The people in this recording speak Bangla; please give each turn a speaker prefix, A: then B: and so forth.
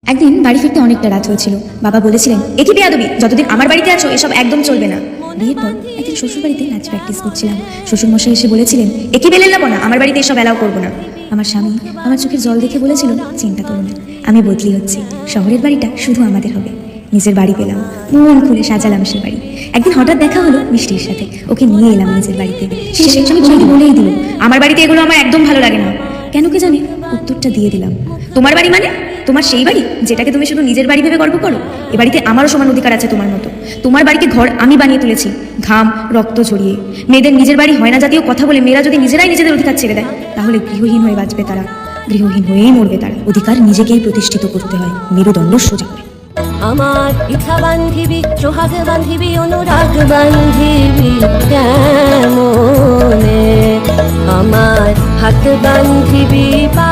A: একদিন বাড়ি ফিরতে অনেকটা রাত হয়েছিল। বাবা বলেছিলেন, একই বেয়াদবি, যতদিন আমার বাড়িতে আছো এসব একদম চলবে না। বিয়ের পর একদিন শ্বশুর বাড়িতে নাচ প্র্যাকটিস করছিলাম। শ্বশুর মশাই এসে বলেছিলেন, একই বেলে নেবো না, আমার বাড়িতে এসব অ্যালাউ করবো না। আমার স্বামী আমার চোখের জল দেখে বলেছিল, চিন্তা করো না, আমি বদলি হচ্ছি, শহরের বাড়িটা শুধু আমাদের হবে। নিজের বাড়ি পেলাম, মন খুলে সাজালাম সে বাড়ি। একদিন হঠাৎ দেখা হলো মিষ্টির সাথে, ওকে নিয়ে এলাম নিজের বাড়িতে। সে আমি বলেই দিল, আমার বাড়িতে এগুলো আমার একদম ভালো লাগে না। কেন কে জানে উত্তরটা দিয়ে দিলাম, তোমার বাড়ি মানে তোমার সেই বাড়ি যেটাকে তুমি শুধু নিজের বাড়ি ভেবে গর্ব করো। এ বাড়িতে আমারও সমান অধিকার আছে তোমার মতো। তোমার বাড়িতে ঘর আমি বানিয়ে তুলেছি, ঘাম রক্ত ঝরিয়ে। মেয়েদের নিজের বাড়ি হয় না জাতীয় কথা বলে মেয়েরা যদি নিজেরাই নিজেদের অধিকার ছেড়ে দেয়, তাহলে গৃহহীন হয়ে বাঁচবে তারা, গৃহহীন হয়েই মরবে তারা। অধিকার নিজেকেই প্রতিষ্ঠিত করতে হয়, মেরুদণ্ড সোজা করে।
B: আমার ইচ্ছা বান্ধিবি, সোহাগ বান্ধিবি, অনুরাগ বান্ধিবি কেমনে, আমার হাত বান্ধিবি পা